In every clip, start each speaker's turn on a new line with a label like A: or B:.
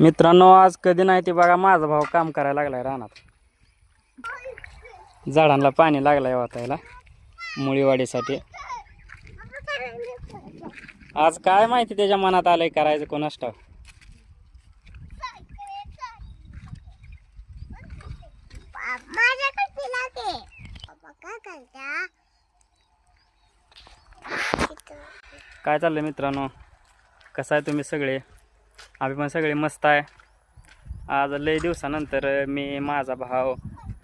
A: मित्रांनो, आज कधी नाही ते बघा माझा भाऊ काम करायला लागलाय रानात. झाडांना पाणी लागलंय वाटायला मुळीवाडीसाठी. आज काय माहिती त्याच्या मनात आलंय करायचं कोणास ठाऊक. काय चाललंय मित्रांनो, कसं आहे तुम्ही सगळे? आम्ही पण सगळे मस्त आहे. आज लय दिवसानंतर मी, माझा भाऊ,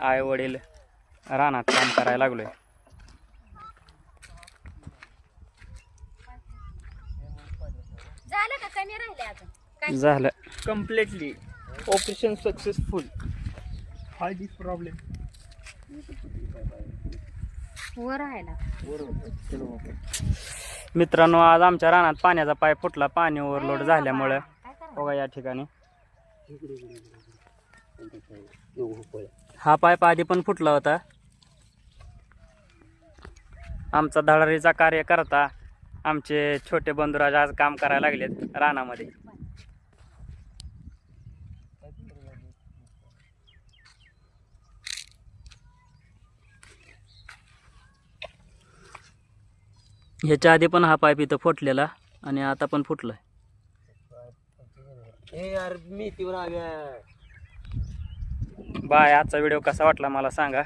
A: आई वडील रानात काम करायला लागलोय.
B: झालं का कमी राहिले अजून?
A: झालं
C: completely operation successful. How this problem?
B: वर राहिला.
A: मित्रांनो, आज आमच्या रानात पाण्याचा पाईप फुटला. पाणी ओव्हरलोड झाल्यामुळं बघा या ठिकाणी हा पाईप आधी पण फुटला होता. आमचा धडारीचा कार्य करता आमचे छोटे बंधुराज आज काम करायला लागलेत रानामध्ये. ह्याच्या आधी पण हा पाईप इथं फुटलेला आणि आता पण फुटलाय. बाय, आजचा व्हिडिओ कसा वाटला मला सांगा.